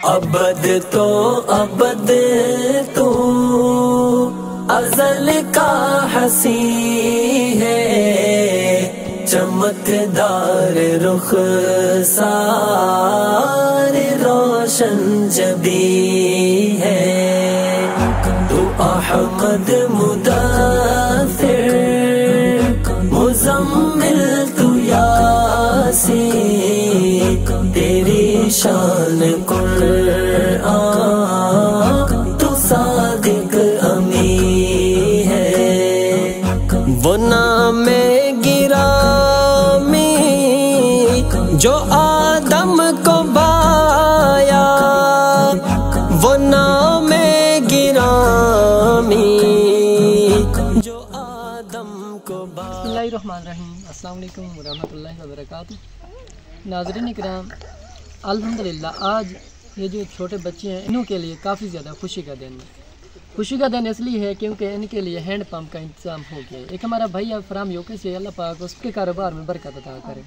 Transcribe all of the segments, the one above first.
ابد تو ابد تو ازل کا حسین ہے، چمکدار رخ سار روشن جبیں ہے، تو احمد مدثر مزمل تو یاسین، تیری شان قرآن تو صادق امین ہے، وہ نام گرامی جو آدم کو بایا، وہ نام گرامی جو آدم کو بایا۔ بسم اللہ الرحمن الرحیم، السلام علیکم ورحمۃ اللہ وبرکاتہ۔ ناظرین کرام، الحمدللہ آج یہ جو چھوٹے بچے ہیں انہوں کے لیے کافی زیادہ خوشی کا دن ہے۔ خوشی کا دن اس لیے ہے کیونکہ ان کے لیے ہینڈ پمپ کا انتظام ہو گیا ہے۔ ایک ہمارا بھائی فرام یوکے سے، اللہ پاک اس کے کاروبار میں برکت عطا کرے،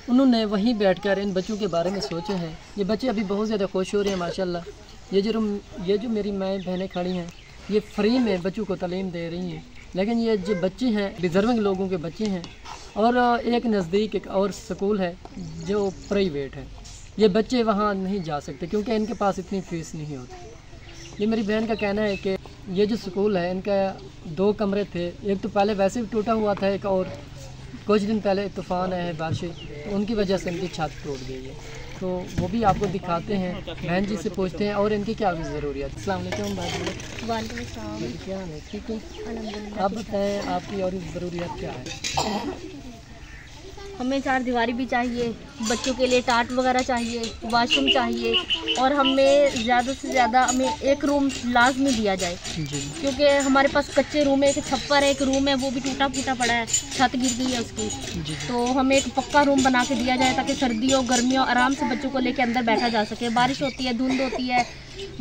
انہوں نے وہیں بیٹھ کر ان بچوں کے بارے میں سوچا ہے۔ یہ بچے ابھی بہت زیادہ خوش ہو رہے ہیں ماشاءاللہ۔ یہ جو میری مائیں بہنیں کھڑی ہیں یہ فری میں بچوں کو تعلیم دے رہی ہیں، لیکن یہ جو بچے ہیں ڈیزرونگ لوگوں کے بچے ہیں، اور ایک نزدیک ایک اور سکول ہے جو پرائیویٹ ہے، یہ بچے وہاں نہیں جا سکتے کیونکہ ان کے پاس اتنی فیس نہیں ہوتی۔ یہ میری بہن کا کہنا ہے کہ یہ جو سکول ہے ان کا 2 کمرے تھے، ایک تو پہلے ویسے بھی ٹوٹا ہوا تھا، ایک اور کچھ دن پہلے طوفان آئے ہیں بارشیں، تو ان کی وجہ سے ان کی چھت ٹوٹ گئی ہے، تو وہ بھی آپ کو دکھاتے ہیں، بہن جی سے پوچھتے ہیں اور ان کی کیا بھی ضروریات۔ السلام علیکم بھائی۔ وعلیکم السلام۔ کیا ہے؟ ٹھیک ہے، الحمدللہ۔ آپ بتائیں آپ کی اور ضروریات کیا ہے؟ ہمیں 4 دیواری بھی چاہیے، بچوں کے لیے ٹاٹ وغیرہ چاہیے، واش روم چاہیے، اور ہمیں زیادہ سے زیادہ ہمیں ایک روم لازمی دیا جائے، جی کیونکہ ہمارے پاس کچے روم ہے، ایک چھپر ہے، ایک روم ہے وہ بھی ٹوٹا پھوٹا پڑا ہے، چھت گر گئی ہے اس کی، جی تو ہمیں ایک پکا روم بنا کے دیا جائے تاکہ سردیوں گرمیوں آرام سے بچوں کو لے کے اندر بیٹھا جا سکے۔ بارش ہوتی ہے، دھند ہوتی ہے،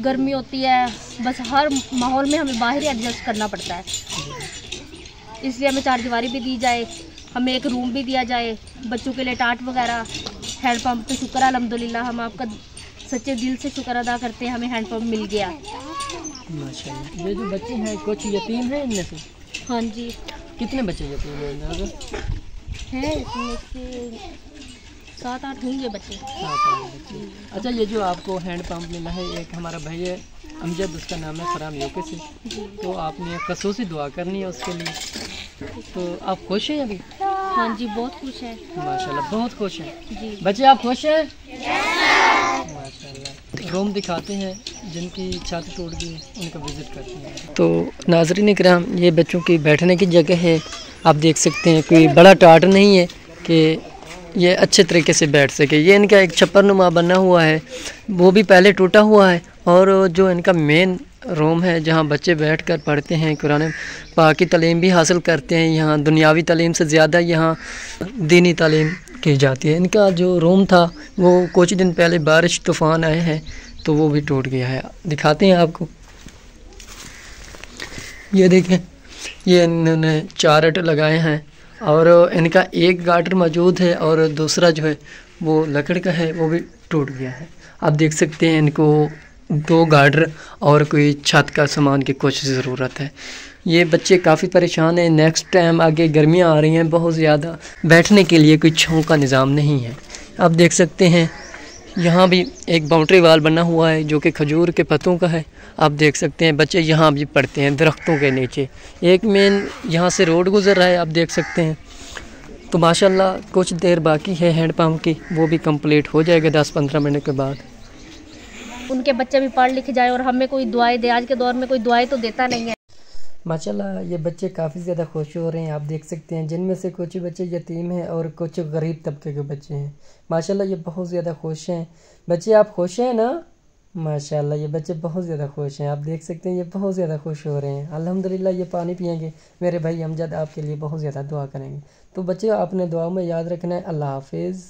گرمی ہوتی ہے، بس ہر ماحول میں ہمیں باہر ہی ایڈجسٹ کرنا پڑتا ہے، اس لیے ہمیں 4 دیواری بھی دی جائے، ہمیں ایک روم بھی دیا جائے، بچوں کے لیے ٹاٹ وغیرہ۔ ہینڈ پمپ پہ شکر ہے الحمدللہ، ہم آپ کا سچے دل سے شکر ادا کرتے ہیں، ہمیں ہینڈ پمپ مل گیا۔ ماشاء اللہ۔ یہ جو بچے ہیں کچھ یتیم ہیں ان میں سے؟ ہاں جی، کتنے بچے یتیم ہیں اندازہ؟ ہیں اس میں سے 7-8 ہوں گے بچے۔ 7-8 بچے۔ اچھا، یہ جو آپ کو ہینڈ پمپ ملا ہے، ایک ہمارا بھائی ہے امجد، اس کا نام ہے فرام یوکے سے، تو آپ نے خصوصی دعا کرنی ہے اس کے لیے، تو آپ خوش ہیں ابھی؟ ہاں جی، بہت خوش ہیں ماشاءاللہ، بہت خوش ہیں جی۔ بچے، آپ خوش ہیں؟ ماشاءاللہ۔ روم دکھاتے ہیں جن کی چھت ٹوٹ گئی، ان کا وزٹ کرتے ہیں۔ تو ناظرین کرام، یہ بچوں کی بیٹھنے کی جگہ ہے، آپ دیکھ سکتے ہیں کوئی بڑا ٹاٹ نہیں ہے کہ یہ اچھے طریقے سے بیٹھ سکے۔ یہ ان کا ایک چھپر نما بنا ہوا ہے، وہ بھی پہلے ٹوٹا ہوا ہے، اور جو ان کا مین روم ہے جہاں بچے بیٹھ کر پڑھتے ہیں، قرآن پاک کی تعلیم بھی حاصل کرتے ہیں، یہاں دنیاوی تعلیم سے زیادہ یہاں دینی تعلیم کی جاتی ہے۔ ان کا جو روم تھا وہ کچھ دن پہلے بارش طوفان آئے ہیں تو وہ بھی ٹوٹ گیا ہے، دکھاتے ہیں آپ کو۔ یہ دیکھیں، یہ انہوں نے 4 اٹ لگائے ہیں، اور ان کا ایک گارڈر موجود ہے اور دوسرا جو ہے وہ لکڑ کا ہے، وہ بھی ٹوٹ گیا ہے۔ آپ دیکھ سکتے ہیں ان کو 2 گارڈر اور کوئی چھت کا سامان کی کچھ ضرورت ہے۔ یہ بچے کافی پریشان ہیں، نیکسٹ ٹائم آگے گرمیاں آ رہی ہیں بہت زیادہ، بیٹھنے کے لیے کوئی چھاؤں کا نظام نہیں ہے۔ آپ دیکھ سکتے ہیں یہاں بھی ایک باؤنڈری وال بنا ہوا ہے جو کہ کھجور کے پتوں کا ہے، آپ دیکھ سکتے ہیں بچے یہاں بھی پڑھتے ہیں درختوں کے نیچے۔ ایک مین یہاں سے روڈ گزر رہا ہے، آپ دیکھ سکتے ہیں۔ تو ماشاءاللہ کچھ دیر باقی ہے ہینڈ پمپ کی، وہ بھی کمپلیٹ ہو جائے گا 10-15 منٹ کے بعد۔ ان کے بچے بھی پڑھ لکھ جائے اور ہمیں کوئی دعائیں دے، آج کے دور میں کوئی دعائیں تو دیتا نہیں ہے۔ ماشاءاللہ یہ بچے کافی زیادہ خوش ہو رہے ہیں، آپ دیکھ سکتے ہیں، جن میں سے کچھ بچے یتیم ہیں اور کچھ غریب طبقے کے بچے ہیں۔ ماشاءاللہ یہ بہت زیادہ خوش ہیں بچے، آپ خوش ہیں نا؟ ماشاءاللہ یہ بچے بہت زیادہ خوش ہیں، آپ دیکھ سکتے ہیں یہ بہت زیادہ خوش ہو رہے ہیں۔ الحمدللہ یہ پانی پئیں گے، میرے بھائی امجد آپ کے لیے بہت زیادہ دعا کریں گے۔ تو بچے آپ نے دعاؤں میں یاد رکھنا ہے۔ اللہ حافظ۔